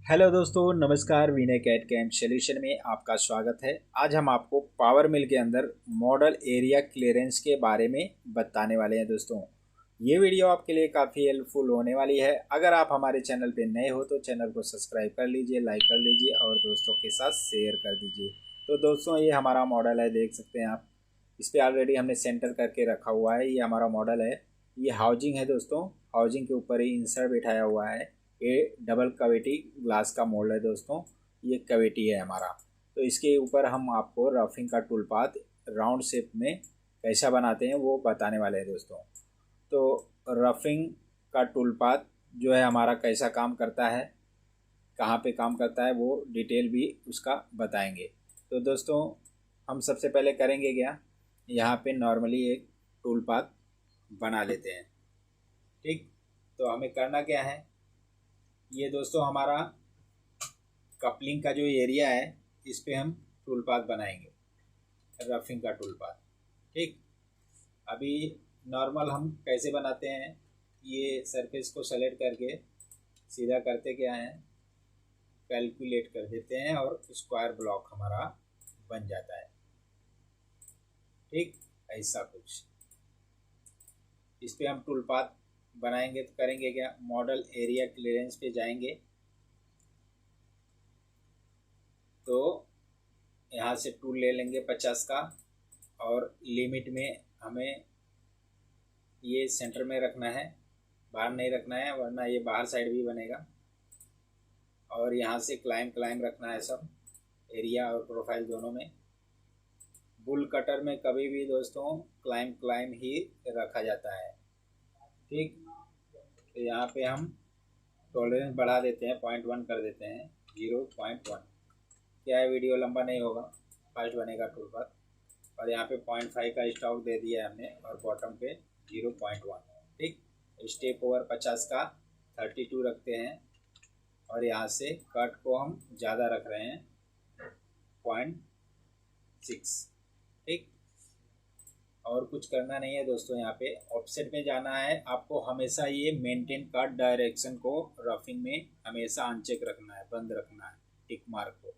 Hello दोस्तों, नमस्कार। विनय cat camp solution में आपका स्वागत है। आज हम आपको पावर मिल के अंदर मॉडल एरिया क्लियरेंस के बारे में बताने वाले हैं। दोस्तों, ये वीडियो आपके लिए काफ़ी हेल्पफुल होने वाली है। अगर आप हमारे चैनल पे नए हो तो चैनल को सब्सक्राइब कर लीजिए, लाइक कर लीजिए और दोस्तों के साथ शेयर कर दीजिए। तो दोस्तों, ये हमारा मॉडल है, देख सकते हैं आप। इस पर ऑलरेडी हमने सेंटर करके रखा हुआ है। ये हमारा मॉडल है। ये हाउजिंग है दोस्तों। हाउजिंग के ऊपर ही इंसर्ट बिठाया हुआ है। ये डबल कविटी ग्लास का मोल्ड है दोस्तों। ये कविटी है हमारा। तो इसके ऊपर हम आपको रफिंग का टूल पाथ राउंड शेप में कैसा बनाते हैं वो बताने वाले हैं दोस्तों। तो रफिंग का टूल पाथ जो है हमारा कैसा काम करता है, कहाँ पे काम करता है, वो डिटेल भी उसका बताएंगे। तो दोस्तों, हम सबसे पहले करेंगे क्या, यहाँ पे नॉर्मली एक टूल पाथ बना लेते हैं। ठीक, तो हमें करना क्या है, ये दोस्तों हमारा कपलिंग का जो एरिया है इस पे हम टूल पाथ बनाएंगे, रफिंग का टूल पाथ। ठीक, अभी नॉर्मल हम कैसे बनाते हैं, ये सरफेस को सेलेक्ट करके सीधा करते क्या है, कैलकुलेट कर देते हैं और स्क्वायर ब्लॉक हमारा बन जाता है। ठीक, ऐसा कुछ इस पे हम टूल पाथ बनाएंगे। तो करेंगे क्या, मॉडल एरिया क्लियरेंस पे जाएंगे। तो यहाँ से टूल ले लेंगे 50 का और लिमिट में हमें ये सेंटर में रखना है, बाहर नहीं रखना है वरना ये बाहर साइड भी बनेगा। और यहाँ से क्लाइम रखना है, सब एरिया और प्रोफाइल दोनों में। बुल कटर में कभी भी दोस्तों क्लाइम ही रखा जाता है। ठीक, तो यहाँ पे हम टॉलरेंस बढ़ा देते हैं, 0.1 कर देते हैं, 0.1। क्या है, वीडियो लंबा नहीं होगा, फास्ट बनेगा टूल पर। और यहाँ पे 0.5 का स्टॉक दे दिया है हमने और बॉटम पे 0.1। ठीक, स्टेप ओवर 50 का 32 रखते हैं और यहाँ से कट को हम ज़्यादा रख रहे हैं, 0.6। ठीक, और कुछ करना नहीं है दोस्तों। यहाँ पे ऑफसेट में जाना है आपको। हमेशा ये मेंटेन कट डायरेक्शन को रफिंग में हमेशा अनचेक रखना है, बंद रखना है, टिक मार्क को,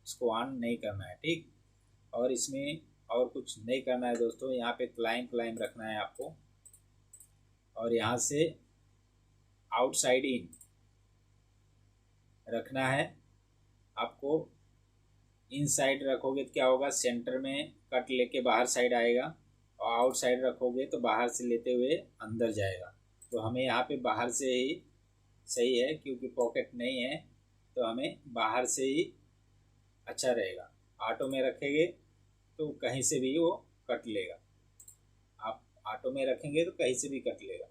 इसको ऑन नहीं करना है। ठीक, और इसमें और कुछ नहीं करना है दोस्तों। यहाँ पे क्लाइम रखना है आपको और यहाँ से आउटसाइड इन रखना है आपको। इन साइड रखोगे तो क्या होगा, सेंटर में कट लेके बाहर साइड आएगा और आउट साइड रखोगे तो बाहर से लेते हुए अंदर जाएगा। तो हमें यहाँ पे बाहर से ही सही है, क्योंकि पॉकेट नहीं है तो हमें बाहर से ही अच्छा रहेगा। ऑटो में रखेंगे तो कहीं से भी वो कट लेगा। आप ऑटो में रखेंगे तो कहीं से भी कट लेगा।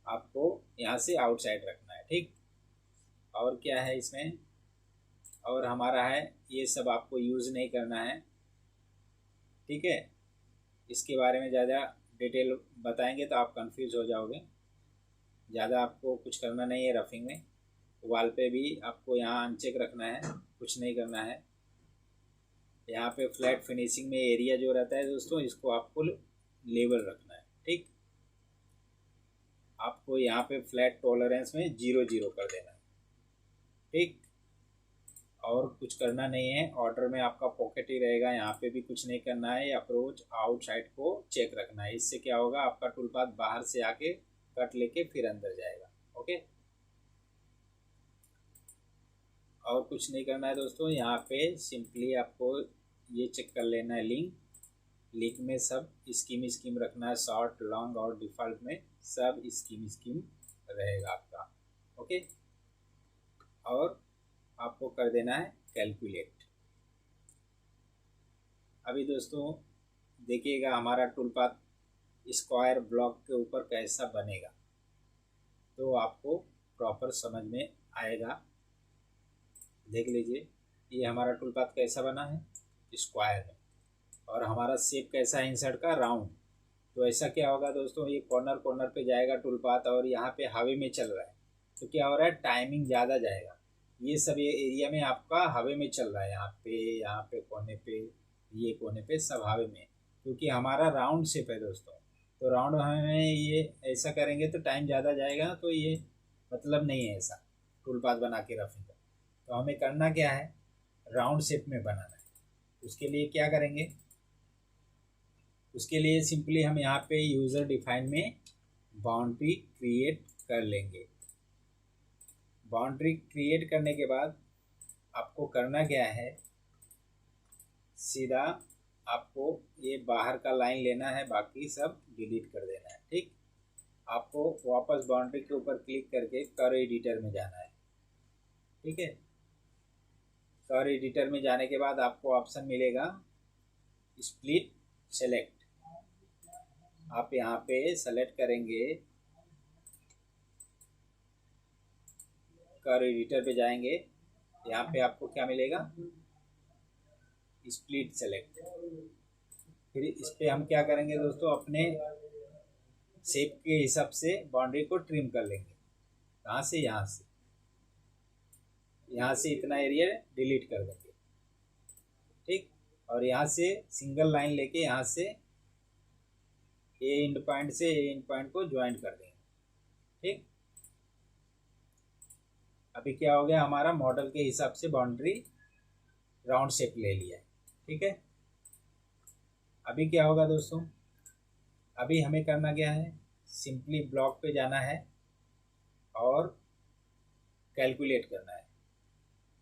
आपको यहाँ से आउटसाइड रखना है। ठीक, और क्या है इसमें, और हमारा है ये सब आपको यूज़ नहीं करना है। ठीक है, इसके बारे में ज़्यादा डिटेल बताएंगे तो आप कंफ्यूज हो जाओगे। ज़्यादा आपको कुछ करना नहीं है रफिंग में। वाल पे भी आपको यहाँ अनचेक रखना है, कुछ नहीं करना है। यहाँ पे फ्लैट फिनिशिंग में एरिया जो रहता है दोस्तों, इसको आपको लेवल रखना है। ठीक, आपको यहाँ पे फ्लैट टॉलरेंस में 0 कर देना है। ठीक, और कुछ करना नहीं है। ऑर्डर में आपका पॉकेट ही रहेगा, यहाँ पे भी कुछ नहीं करना है। अप्रोच आउटसाइड को चेक रखना है। इससे क्या होगा, आपका टूल पाथ बाहर से आके कट लेके फिर अंदर जाएगा। ओके, और कुछ नहीं करना है दोस्तों। यहाँ पे सिंपली आपको ये चेक कर लेना है, लिंक में सब स्कीम रखना है। शॉर्ट, लॉन्ग और डिफॉल्ट में सब स्कीम रहेगा आपका। ओके, और आपको कर देना है कैलकुलेट। अभी दोस्तों देखिएगा हमारा टूल पाथ स्क्वायर ब्लॉक के ऊपर कैसा बनेगा, तो आपको प्रॉपर समझ में आएगा। देख लीजिए, ये हमारा टूल पाथ कैसा बना है, स्क्वायर में। और हमारा शेप कैसा है इंसर्ट का, राउंड। तो ऐसा क्या होगा दोस्तों, ये कॉर्नर पे जाएगा टूल पाथ और यहाँ पे हवे में चल रहा है तो क्या हो रहा है, टाइमिंग ज़्यादा जाएगा। ये सब ये एरिया में आपका हवे में चल रहा है, यहाँ पे कोने पे, ये कोने पे सब हवे में, क्योंकि हमारा राउंड शेप है दोस्तों। तो राउंड हमें ये ऐसा करेंगे तो टाइम ज़्यादा जाएगा, तो ये मतलब नहीं है ऐसा टूल पाथ बना के रखेंगे। तो हमें करना क्या है, राउंड शेप में बनाना है। उसके लिए क्या करेंगे, उसके लिए सिंपली हम यहाँ पे यूज़र डिफाइन में बाउंड्री क्रिएट कर लेंगे। बाउंड्री क्रिएट करने के बाद आपको करना क्या है, सीधा आपको ये बाहर का लाइन लेना है, बाकी सब डिलीट कर देना है। ठीक, आपको वापस बाउंड्री के ऊपर क्लिक करके कर्व एडिटर में जाना है। ठीक है, कर्व एडिटर में जाने के बाद आपको ऑप्शन मिलेगा स्प्लिट सेलेक्ट। आप यहाँ पे सेलेक्ट करेंगे, कर्व एडिटर पे जाएंगे, यहाँ पे आपको क्या मिलेगा, स्प्लिट सेलेक्ट। फिर इस पे हम क्या करेंगे दोस्तों, अपने शेप के हिसाब से बाउंड्री को ट्रिम कर लेंगे। कहाँ से, यहाँ से इतना एरिया डिलीट कर देंगे। ठीक, और यहाँ से सिंगल लाइन लेके यहाँ से ए एंड पॉइंट से ए एंड पॉइंट को ज्वाइन कर देंगे। ठीक, अभी क्या हो गया, हमारा मॉडल के हिसाब से बाउंड्री राउंड शेप ले लिया है। ठीक है, अभी क्या होगा दोस्तों, अभी हमें करना क्या है, सिंपली ब्लॉक पे जाना है और कैलकुलेट करना है।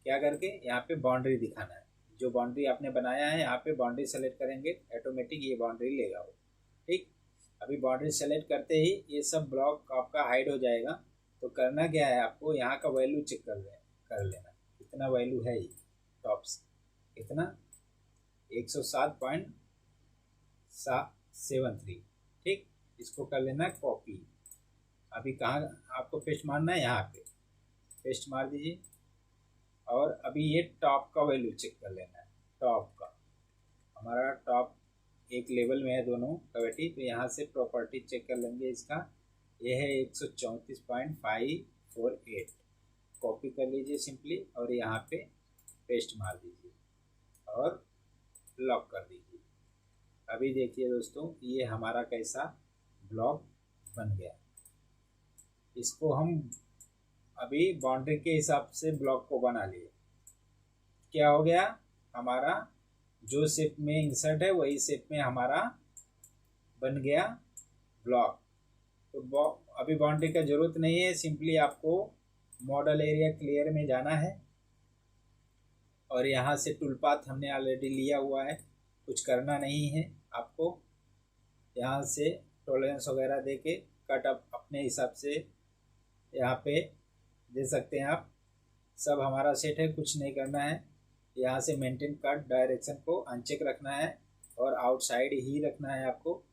क्या करके, यहाँ पे बाउंड्री दिखाना है, जो बाउंड्री आपने बनाया है यहाँ पे बाउंड्री सेलेक्ट करेंगे, ऑटोमेटिक ये बाउंड्री लेगा वो। ठीक, अभी बाउंड्री सेलेक्ट करते ही ये सब ब्लॉक आपका हाइड हो जाएगा। तो करना क्या है, आपको यहाँ का वैल्यू चेक कर लेना, कितना वैल्यू है ये टॉप से, कितना 107.73। ठीक, इसको कर लेना कॉपी। अभी कहाँ आपको पेस्ट मारना है, यहाँ पे पेस्ट मार दीजिए। और अभी ये टॉप का वैल्यू चेक कर लेना है, टॉप का हमारा टॉप एक लेवल में है दोनों कैविटी, तो यहाँ से प्रॉपर्टी चेक कर लेंगे इसका, ये है 134.548। कॉपी कर लीजिए सिंपली और यहाँ पे पेस्ट मार दीजिए और लॉक कर दीजिए। अभी देखिए दोस्तों, ये हमारा कैसा ब्लॉक बन गया। इसको हम अभी बाउंड्री के हिसाब से ब्लॉक को बना लिए। क्या हो गया, हमारा जो शेप में इंसर्ट है वही शेप में हमारा बन गया ब्लॉक। तो अभी बाउंड्री का जरूरत नहीं है, सिंपली आपको मॉडल एरिया क्लियर में जाना है और यहाँ से टूल पाथ हमने ऑलरेडी लिया हुआ है, कुछ करना नहीं है आपको। यहाँ से टॉलरेंस वगैरह दे के कट अप अपने हिसाब से यहाँ पे दे सकते हैं आप। सब हमारा सेट है, कुछ नहीं करना है। यहाँ से मेंटेन कट डायरेक्शन को अनचेक रखना है और आउटसाइड ही रखना है आपको।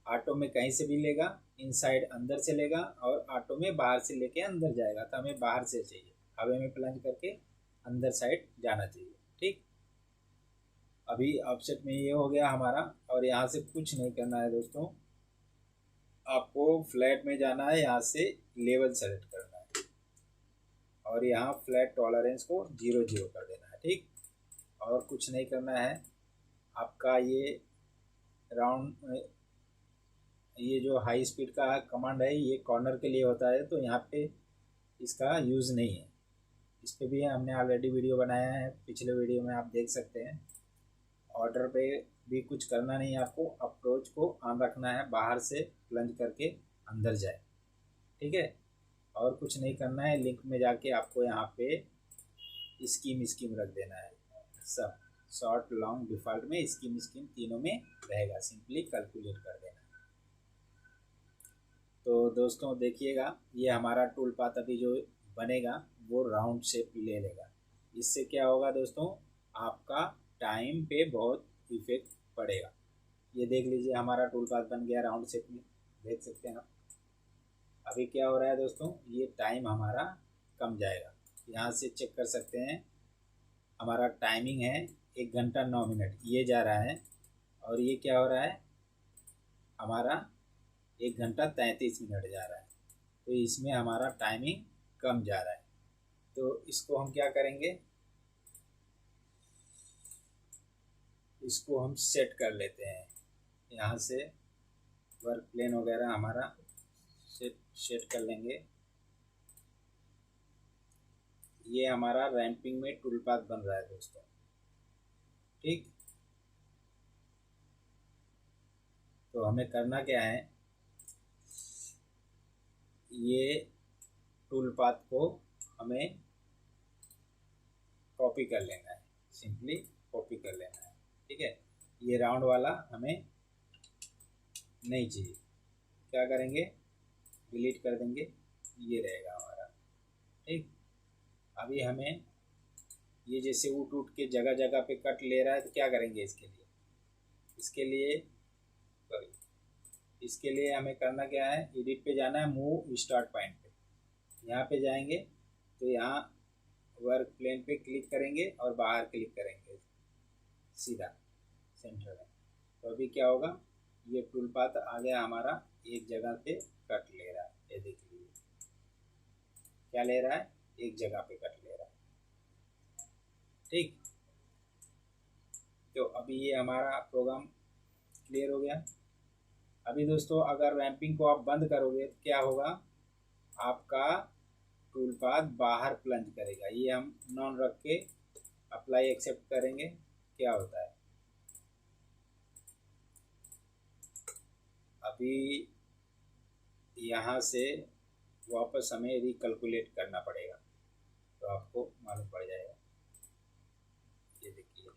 ऑटो में कहीं से भी लेगा, इनसाइड अंदर से लेगा और ऑटो में बाहर से लेके अंदर जाएगा, तो हमें बाहर से चाहिए, हवे में प्लंज करके अंदर साइड जाना चाहिए। ठीक, अभी ऑफसेट में ये हो गया हमारा और यहाँ से कुछ नहीं करना है दोस्तों, आपको फ्लैट में जाना है, यहाँ से लेवल सेलेक्ट करना है और यहाँ फ्लैट टॉलरेंस को 0 कर देना है। ठीक, और कुछ नहीं करना है। आपका ये राउंड, ये जो हाई स्पीड का कमांड है ये कॉर्नर के लिए होता है, तो यहाँ पे इसका यूज़ नहीं है। इस पर भी हमने ऑलरेडी वीडियो बनाया है, पिछले वीडियो में आप देख सकते हैं। ऑर्डर पे भी कुछ करना नहीं है आपको, अप्रोच को ऑन रखना है, बाहर से प्लंज करके अंदर जाए। ठीक है, और कुछ नहीं करना है। लिंक में जाके आपको यहाँ पे स्कीम रख देना है, सब शॉर्ट लॉन्ग डिफ़ॉल्ट में स्कीम तीनों में रहेगा, सिंपली कैलकुलेट कर देना। तो दोस्तों देखिएगा, ये हमारा टूल पाथ अभी जो बनेगा वो राउंड शेप ले लेगा। इससे क्या होगा दोस्तों, आपका टाइम पे बहुत इफेक्ट पड़ेगा। ये देख लीजिए, हमारा टूल पाथ बन गया राउंड शेप में, देख सकते हैं आप। अभी क्या हो रहा है दोस्तों, ये टाइम हमारा कम जाएगा। यहाँ से चेक कर सकते हैं, हमारा टाइमिंग है 1 घंटा 9 मिनट, ये जा रहा है। और ये क्या हो रहा है, हमारा 1 घंटा 33 मिनट जा रहा है। तो इसमें हमारा टाइमिंग कम जा रहा है। तो इसको हम क्या करेंगे, इसको हम सेट कर लेते हैं। यहाँ से वर्क प्लेन वगैरह हमारा सेट कर लेंगे। ये हमारा रैंपिंग में टूल पाथ बन रहा है दोस्तों। ठीक, तो हमें करना क्या है, ये टूल पाथ को हमें कॉपी कर लेना है, सिंपली कॉपी कर लेना है। ठीक है, ये राउंड वाला हमें नहीं चाहिए, क्या करेंगे, डिलीट कर देंगे, ये रहेगा हमारा। ठीक, अभी हमें ये जैसे उठ उठ के जगह जगह पे कट ले रहा है, तो क्या करेंगे इसके लिए हमें करना क्या है, एडिट पे जाना है, मूव स्टार्ट पॉइंट पे, यहाँ पे जाएंगे तो यहाँ वर्क प्लेन पे क्लिक करेंगे और बाहर क्लिक करेंगे सीधा सेंटर में। तो अभी क्या होगा, ये टूल पाथ आ गया हमारा, एक जगह पे कट ले रहा है, ये देख लीजिए क्या ले रहा है, एक जगह पे कट ले रहा है। ठीक, तो अभी ये हमारा प्रोग्राम क्लियर हो गया। अभी दोस्तों अगर रैंपिंग को आप बंद करोगे तो क्या होगा, आपका टूल पाथ बाहर प्लंज करेगा। ये हम नॉन रख के अप्लाई एक्सेप्ट करेंगे, क्या होता है, अभी यहाँ से वापस हमें रिकैलकुलेट करना पड़ेगा, तो आपको मालूम पड़ जाएगा। ये देखिए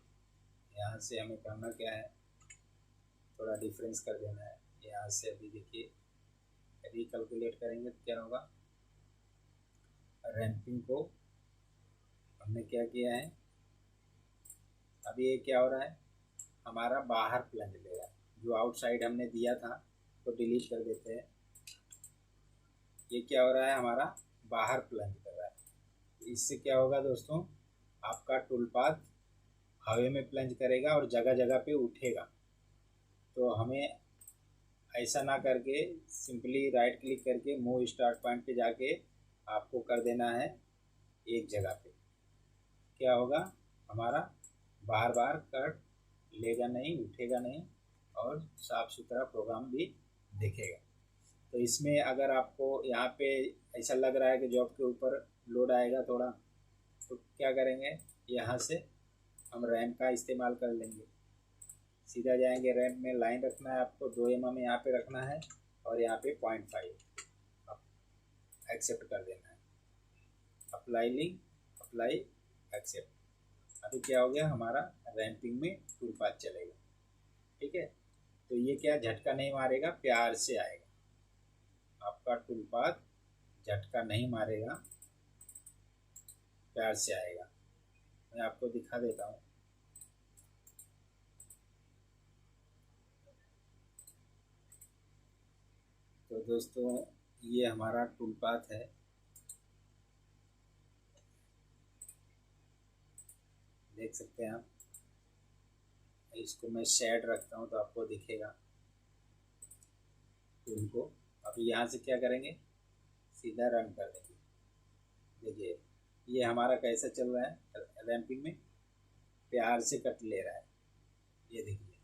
यहाँ से हमें करना क्या है, थोड़ा डिफरेंस कर देना है यहाँ से। अभी देखिए रिकैलकुलेट करेंगे तो क्या होगा, रैंपिंग को हमने क्या किया है, अभी ये क्या हो रहा है, हमारा बाहर प्लंज ले रहा है, जो आउटसाइड हमने दिया था तो डिलीट कर देते हैं। ये क्या हो रहा है, हमारा बाहर प्लंज कर रहा है। इससे क्या होगा दोस्तों, आपका टूल पाथ हवा में प्लंज करेगा और जगह जगह पे उठेगा। तो हमें ऐसा ना करके सिंपली राइट क्लिक करके मूव स्टार्ट पॉइंट पे जाके आपको कर देना है एक जगह पे, क्या होगा, हमारा बार बार कट लेगा नहीं, उठेगा नहीं और साफ सुथरा प्रोग्राम भी दिखेगा। तो इसमें अगर आपको यहाँ पे ऐसा लग रहा है कि जॉब के ऊपर लोड आएगा थोड़ा, तो क्या करेंगे, यहाँ से हम रैम का इस्तेमाल कर लेंगे। सीधा जाएंगे, रैम में लाइन रखना है आपको, 2 mm यहाँ पे रखना है और यहाँ पे 0.5 एक्सेप्ट कर देना है, अप्लाई लिंक, अप्लाई एक्सेप्ट। अभी क्या हो गया, हमारा रैंपिंग में टूल पाथ चलेगा। ठीक है, तो ये क्या झटका नहीं मारेगा, प्यार से आएगा, आपका टूल पाथ झटका नहीं मारेगा, प्यार से आएगा। मैं आपको दिखा देता हूँ। तो दोस्तों ये हमारा टूल पाथ है, देख सकते हैं आप। इसको मैं शेड रखता हूँ तो आपको दिखेगा टूल को। अभी यहाँ से क्या करेंगे, सीधा रन कर देंगे। देखिए ये हमारा कैसा चल रहा है, रैंपिंग में प्यार से कट ले रहा है, ये देखिए।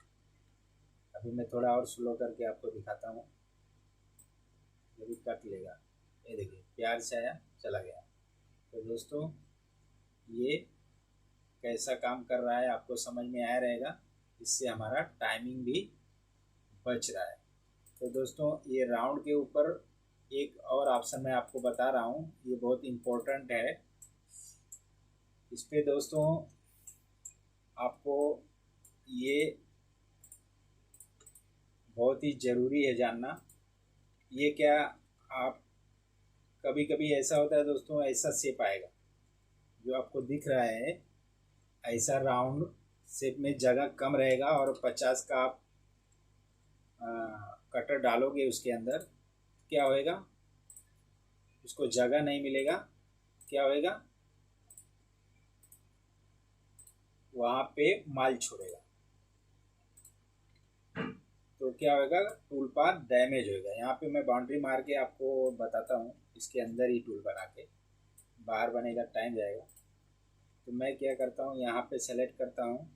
अभी मैं थोड़ा और स्लो करके आपको दिखाता हूँ, ये भी कट लेगा, ये देखिए प्यार से आया चला गया। तो दोस्तों ये कैसा काम कर रहा है आपको समझ में आया रहेगा, इससे हमारा टाइमिंग भी बच रहा है। तो दोस्तों ये राउंड के ऊपर एक और ऑप्शन मैं आपको बता रहा हूँ, ये बहुत इम्पोर्टेंट है। इस पे दोस्तों आपको ये बहुत ही ज़रूरी है जानना। ये क्या, आप कभी कभी ऐसा होता है दोस्तों, ऐसा शेप आएगा जो आपको दिख रहा है, ऐसा राउंड शेप में जगह कम रहेगा और 50 का आप कटर डालोगे उसके अंदर, क्या होएगा, उसको जगह नहीं मिलेगा, क्या होएगा, वहाँ पे माल छोड़ेगा। तो क्या होगा, टूल पाथ डैमेज होएगा। यहाँ पे मैं बाउंड्री मार के आपको बताता हूँ, इसके अंदर ही टूल बना के, बाहर बनेगा टाइम जाएगा। तो मैं क्या करता हूँ, यहाँ पे सेलेक्ट करता हूँ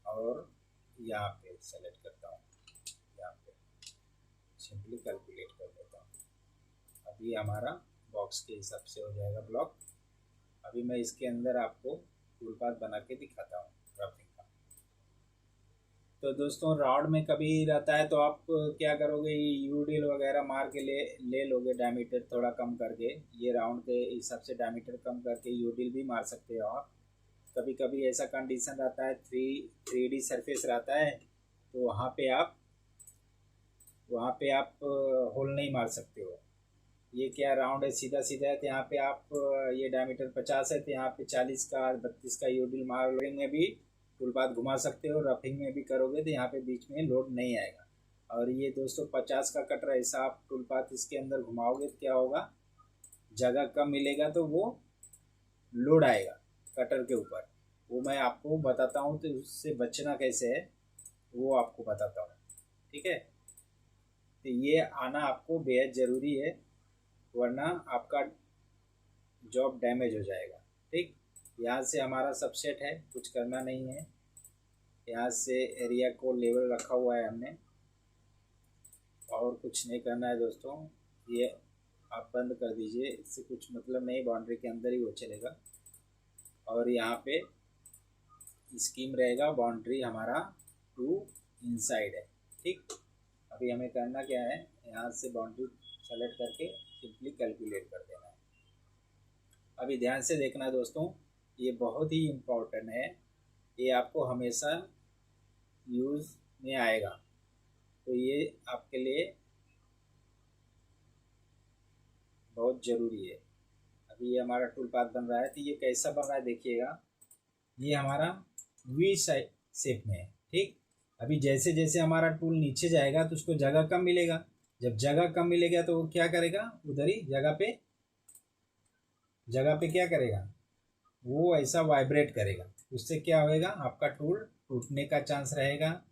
और यहाँ पे सेलेक्ट करता हूँ, यहाँ पे सिंपली कैलकुलेट कर देता हूँ। अभी हमारा बॉक्स के हिसाब से हो जाएगा ब्लॉक। अभी मैं इसके अंदर आपको टूल पाथ बना के दिखाता हूँ रफिंग का। तो दोस्तों राउंड में कभी रहता है तो आप क्या करोगे, यूडिल वगैरह मार के ले लोगे, डायमीटर थोड़ा कम करके, ये राउंड के हिसाब से डायमीटर कम करके यूडिल भी मार सकते हो आप। कभी कभी ऐसा कंडीशन रहता है 3D सरफेस रहता है, तो वहाँ पे आप होल नहीं मार सकते हो। ये क्या राउंड है, सीधा सीधा है, तो यहाँ पे आप ये डायमीटर 50 है तो यहाँ पे 40 का 32 का यूडिल मार में भी टूल पाथ घुमा सकते हो। रफिंग में भी करोगे तो यहाँ पे बीच में लोड नहीं आएगा। और ये दोस्तों 50 का कटर ऐसा आप टूल पाथ इसके अंदर घुमाओगे तो क्या होगा, जगह कम मिलेगा तो वो लोड आएगा कटर के ऊपर। वो मैं आपको बताता हूँ, तो उससे बचना कैसे है वो आपको बताता हूँ, ठीक है। तो ये आना आपको बेहद ज़रूरी है, वरना आपका जॉब डैमेज हो जाएगा, ठीक। यहाँ से हमारा सबसेट है, कुछ करना नहीं है। यहाँ से एरिया को लेवल रखा हुआ है हमने, और कुछ नहीं करना है दोस्तों। ये आप बंद कर दीजिए, इससे कुछ मतलब नहीं, बाउंड्री के अंदर ही वो चलेगा। और यहाँ पे स्कीम रहेगा, बाउंड्री हमारा टू इनसाइड है, ठीक। अभी हमें करना क्या है, यहाँ से बाउंड्री सेलेक्ट करके सिंपली कैलकुलेट कर देना है। अभी ध्यान से देखना दोस्तों, ये बहुत ही इम्पोर्टेंट है, ये आपको हमेशा यूज़ में आएगा, तो ये आपके लिए बहुत ज़रूरी है। अभी ये हमारा टूल पाथ बन रहा है, तो ये कैसा बन रहा है देखिएगा, ये हमारा वी शेप में है, ठीक। अभी जैसे जैसे हमारा टूल नीचे जाएगा तो उसको जगह कम मिलेगा, जब जगह कम मिलेगा तो वो क्या करेगा, उधर ही जगह पे क्या करेगा, वो ऐसा वाइब्रेट करेगा। उससे क्या होएगा, आपका टूल टूटने का चांस रहेगा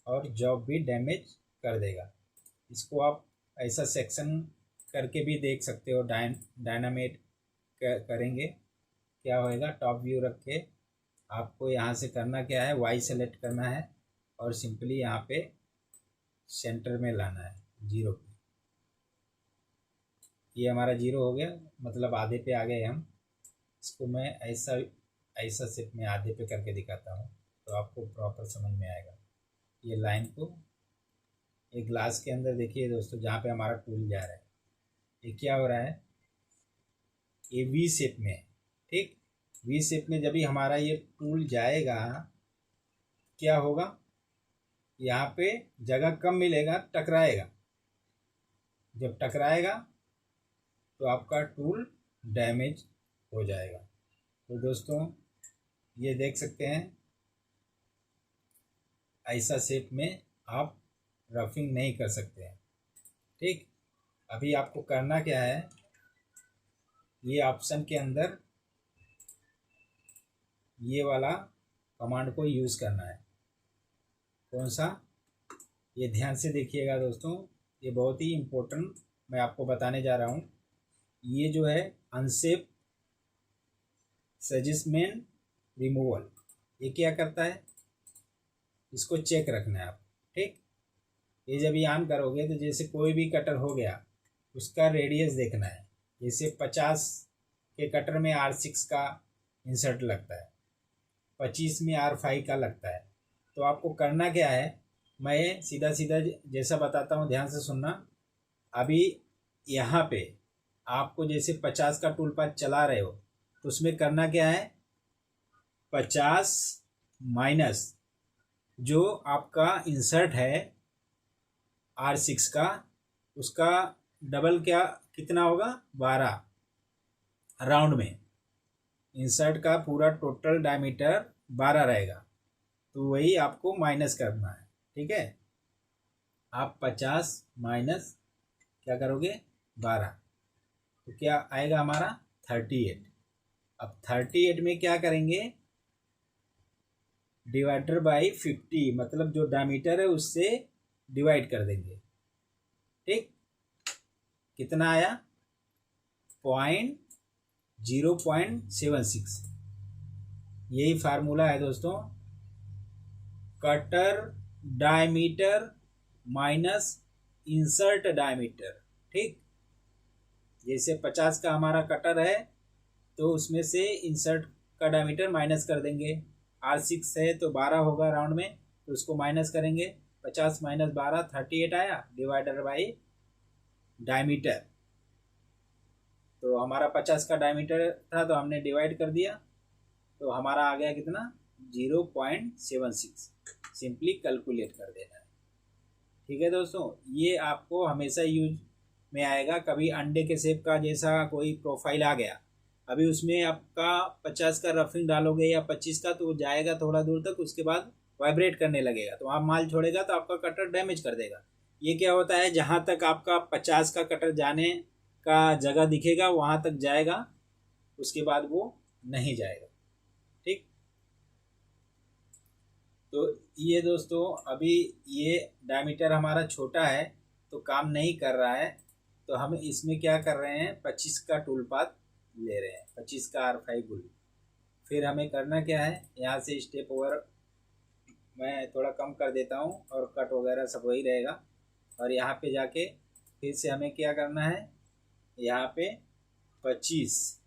और जॉब भी डैमेज कर देगा। इसको आप ऐसा सेक्शन करके भी देख सकते हो, डायनामेट करेंगे क्या होएगा। टॉप व्यू रख के आपको यहाँ से करना क्या है, वाई सेलेक्ट करना है और सिंपली यहाँ पे सेंटर में लाना है 0 पे। ये हमारा 0 हो गया, मतलब आधे पे आ गए हम। इसको मैं ऐसा शेप में आधे पे करके दिखाता हूँ तो आपको प्रॉपर समझ में आएगा। ये लाइन को एक ग्लास के अंदर देखिए दोस्तों, जहाँ पे हमारा टूल जा रहा है, ये क्या हो रहा है, ये वी शेप में है, ठीक। वी शेप में जब भी हमारा ये टूल जाएगा क्या होगा, यहाँ पे जगह कम मिलेगा, टकराएगा। जब टकराएगा तो आपका टूल डैमेज हो जाएगा। तो दोस्तों ये देख सकते हैं, ऐसा शेप में आप रफिंग नहीं कर सकते हैं, ठीक। अभी आपको करना क्या है, ये ऑप्शन के अंदर ये वाला कमांड को यूज़ करना है। कौन सा, ये ध्यान से देखिएगा दोस्तों, ये बहुत ही इम्पोर्टेंट मैं आपको बताने जा रहा हूँ। ये जो है अनसेप सजेस्टमेंट रिमूवल, ये क्या करता है, इसको चेक रखना है आप, ठीक। ये जब ये ऑन करोगे तो जैसे कोई भी कटर हो गया उसका रेडियस देखना है। जैसे 50 के कटर में R6 का इंसर्ट लगता है, 25 में R5 का लगता है। तो आपको करना क्या है, मैं सीधा सीधा जैसा बताता हूँ, ध्यान से सुनना। अभी यहाँ पे आपको जैसे 50 का टूल पाथ चला रहे हो तो उसमें करना क्या है, 50 माइनस जो आपका इंसर्ट है R6 का, उसका डबल क्या कितना होगा, 12 राउंड में। इंसर्ट का पूरा टोटल डायमीटर 12 रहेगा, तो वही आपको माइनस करना है, ठीक है। आप 50 माइनस क्या करोगे, 12, तो क्या आएगा हमारा 38। अब 38 में क्या करेंगे, डिवाइडर बाई 50, मतलब जो डायमीटर है उससे डिवाइड कर देंगे, ठीक। कितना आया, 0.76। यही फार्मूला है दोस्तों, cutter diameter minus insert diameter, ठीक। जैसे 50 का हमारा कटर है तो उसमें से इंसर्ट का डायमीटर माइनस कर देंगे। R6 है तो 12 होगा राउंड में, तो उसको माइनस करेंगे। 50 माइनस 12 38 आया, डिवाइडर बाई डायमीटर। तो हमारा 50 का डायमीटर था तो हमने डिवाइड कर दिया, तो हमारा आ गया कितना, 0.76। सिंपली कैलकुलेट कर देना है। ठीक है दोस्तों, ये आपको हमेशा यूज में आएगा। कभी अंडे के शेप का जैसा कोई प्रोफाइल आ गया, अभी उसमें आपका 50 का रफिंग डालोगे या 25 का, तो वो जाएगा थोड़ा दूर तक, उसके बाद वाइब्रेट करने लगेगा, तो आप माल छोड़ेगा तो आपका कटर डैमेज कर देगा। ये क्या होता है, जहाँ तक आपका 50 का कटर जाने का जगह दिखेगा वहाँ तक जाएगा, उसके बाद वो नहीं जाएगा। ठीक, तो ये दोस्तों अभी ये डायमीटर हमारा छोटा है तो काम नहीं कर रहा है, तो हम इसमें क्या कर रहे हैं, 25 का टूल पाथ ले रहे हैं, 25 का R5 बुल। फिर हमें करना क्या है, यहाँ से स्टेप ओवर मैं थोड़ा कम कर देता हूँ और कट वगैरह सब वही रहेगा। और यहाँ पे जाके फिर से हमें क्या करना है, यहाँ पे 25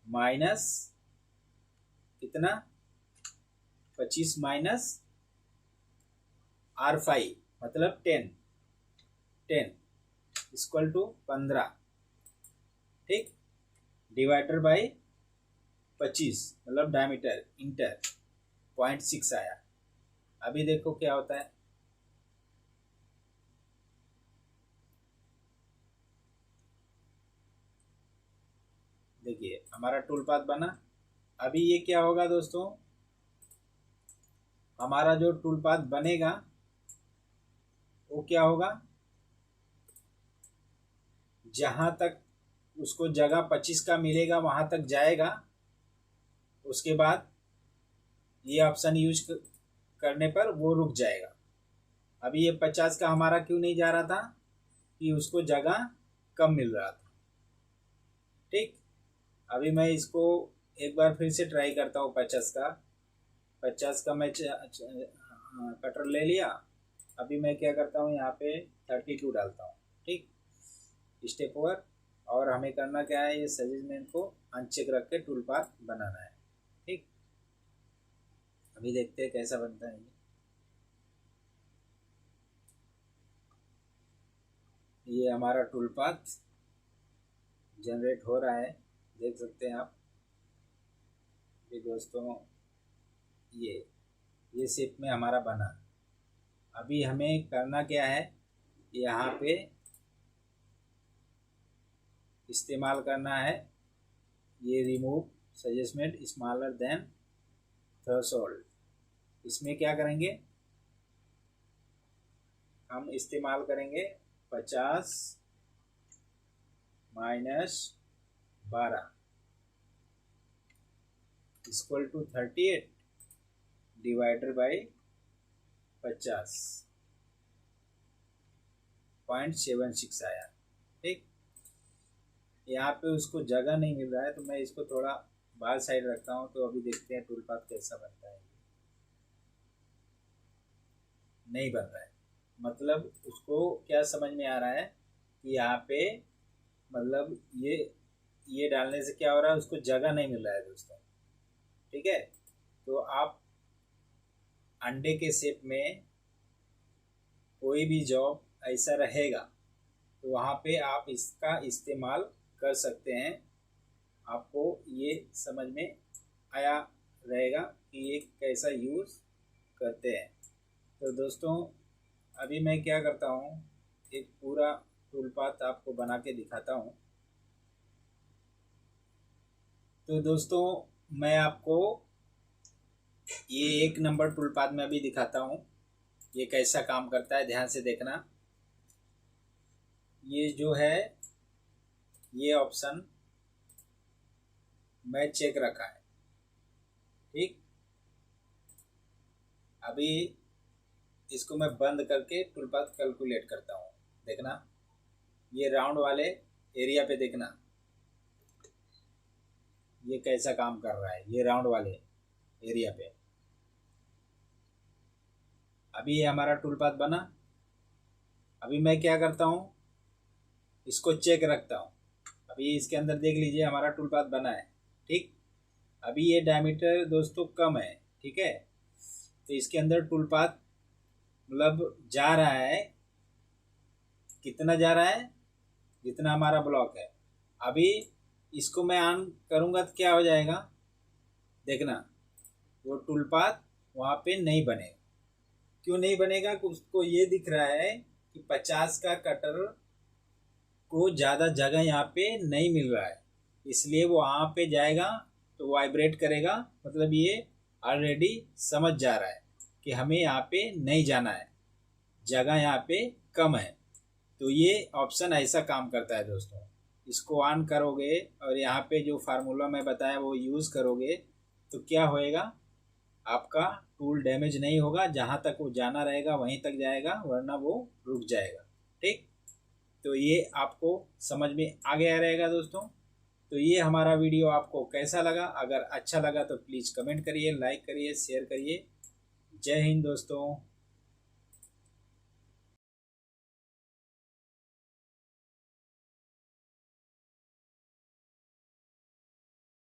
माइनस कितना, 25 माइनस R5 मतलब 10 इक्वल टू 15। ठीक, डिवाइडर बाई 25 मतलब डायमीटर इंटर 0.6 आया। अभी देखो क्या होता है, देखिए हमारा टूल पाथ बना। अभी ये क्या होगा दोस्तों, हमारा जो टूल पाथ बनेगा वो क्या होगा, जहां तक उसको जगह 25 का मिलेगा वहां तक जाएगा। उसके बाद ये ऑप्शन यूज करने पर वो रुक जाएगा। अभी ये 50 का हमारा क्यों नहीं जा रहा था, कि उसको जगह कम मिल रहा था। ठीक, अभी मैं इसको एक बार फिर से ट्राई करता हूँ। 50 का मैं कटर ले लिया। अभी मैं क्या करता हूँ, यहाँ पे 32 डालता हूँ। ठीक, स्टेप ओवर। और हमें करना क्या है, ये सजेस्टमेंट को अनचेक रख के टूल पाथ बनाना है। ठीक, अभी देखते हैं कैसा बनता है। ये हमारा टूल पाथ जनरेट हो रहा है, देख सकते हैं आप। ये दोस्तों ये शेप में हमारा बना। अभी हमें करना क्या है, यहाँ पे इस्तेमाल करना है ये रिमूव सजेस्टमेंट स्मॉलर देन थ्रेशोल्ड। इसमें क्या करेंगे, हम इस्तेमाल करेंगे 50 minus 12 equal to 38 divider by 50.76 आया। ठीक, यहाँ पे उसको जगह नहीं मिल रहा है तो मैं इसको थोड़ा बाहर साइड रखता हूँ। तो अभी देखते हैं टूल पाथ कैसा बनता है। नहीं बन रहा है, मतलब उसको क्या समझ में आ रहा है कि यहाँ पे मतलब ये डालने से क्या हो रहा है, उसको जगह नहीं मिल रहा है दोस्तों। ठीक है, तो आप अंडे के शेप में कोई भी जॉब ऐसा रहेगा तो वहाँ पे आप इसका इस्तेमाल कर सकते हैं। आपको ये समझ में आया रहेगा कि ये कैसा यूज़ करते हैं। तो दोस्तों अभी मैं क्या करता हूँ, एक पूरा टूल पाथ आपको बना के दिखाता हूँ। तो दोस्तों मैं आपको ये 1 नंबर टूल पाथ में अभी दिखाता हूँ, ये कैसा काम करता है, ध्यान से देखना। ये जो है ये ऑप्शन मैं चेक रखा है। ठीक, अभी इसको मैं बंद करके टूल पाथ कैलकुलेट करता हूँ। देखना ये राउंड वाले एरिया पे, देखना ये कैसा काम कर रहा है, ये राउंड वाले एरिया पे। अभी ये हमारा टूल पाथ बना। अभी मैं क्या करता हूँ, इसको चेक रखता हूँ। अभी इसके अंदर देख लीजिए हमारा टूल पाथ बना है। ठीक, अभी ये डायमीटर दोस्तों कम है। ठीक है, तो इसके अंदर टूल पाथ मतलब जा रहा है, कितना जा रहा है, जितना हमारा ब्लॉक है। अभी इसको मैं ऑन करूँगा तो क्या हो जाएगा, देखना वो टूल पाथ वहाँ पे नहीं बनेगा। क्यों नहीं बनेगा, उसको ये दिख रहा है कि 50 का कटर को ज़्यादा जगह यहाँ पे नहीं मिल रहा है, इसलिए वो वहाँ पे जाएगा तो वाइब्रेट करेगा। मतलब ये ऑलरेडी समझ जा रहा है कि हमें यहाँ पे नहीं जाना है, जगह यहाँ पे कम है। तो ये ऑप्शन ऐसा काम करता है दोस्तों। इसको ऑन करोगे और यहाँ पे जो फार्मूला मैं बताया वो यूज़ करोगे तो क्या होएगा, आपका टूल डैमेज नहीं होगा, जहाँ तक वो जाना रहेगा वहीं तक जाएगा, वरना वो रुक जाएगा। ठीक, तो ये आपको समझ में आ गया रहेगा दोस्तों। तो ये हमारा वीडियो आपको कैसा लगा, अगर अच्छा लगा तो प्लीज़ कमेंट करिए, लाइक करिए, शेयर करिए। जय हिंद दोस्तों।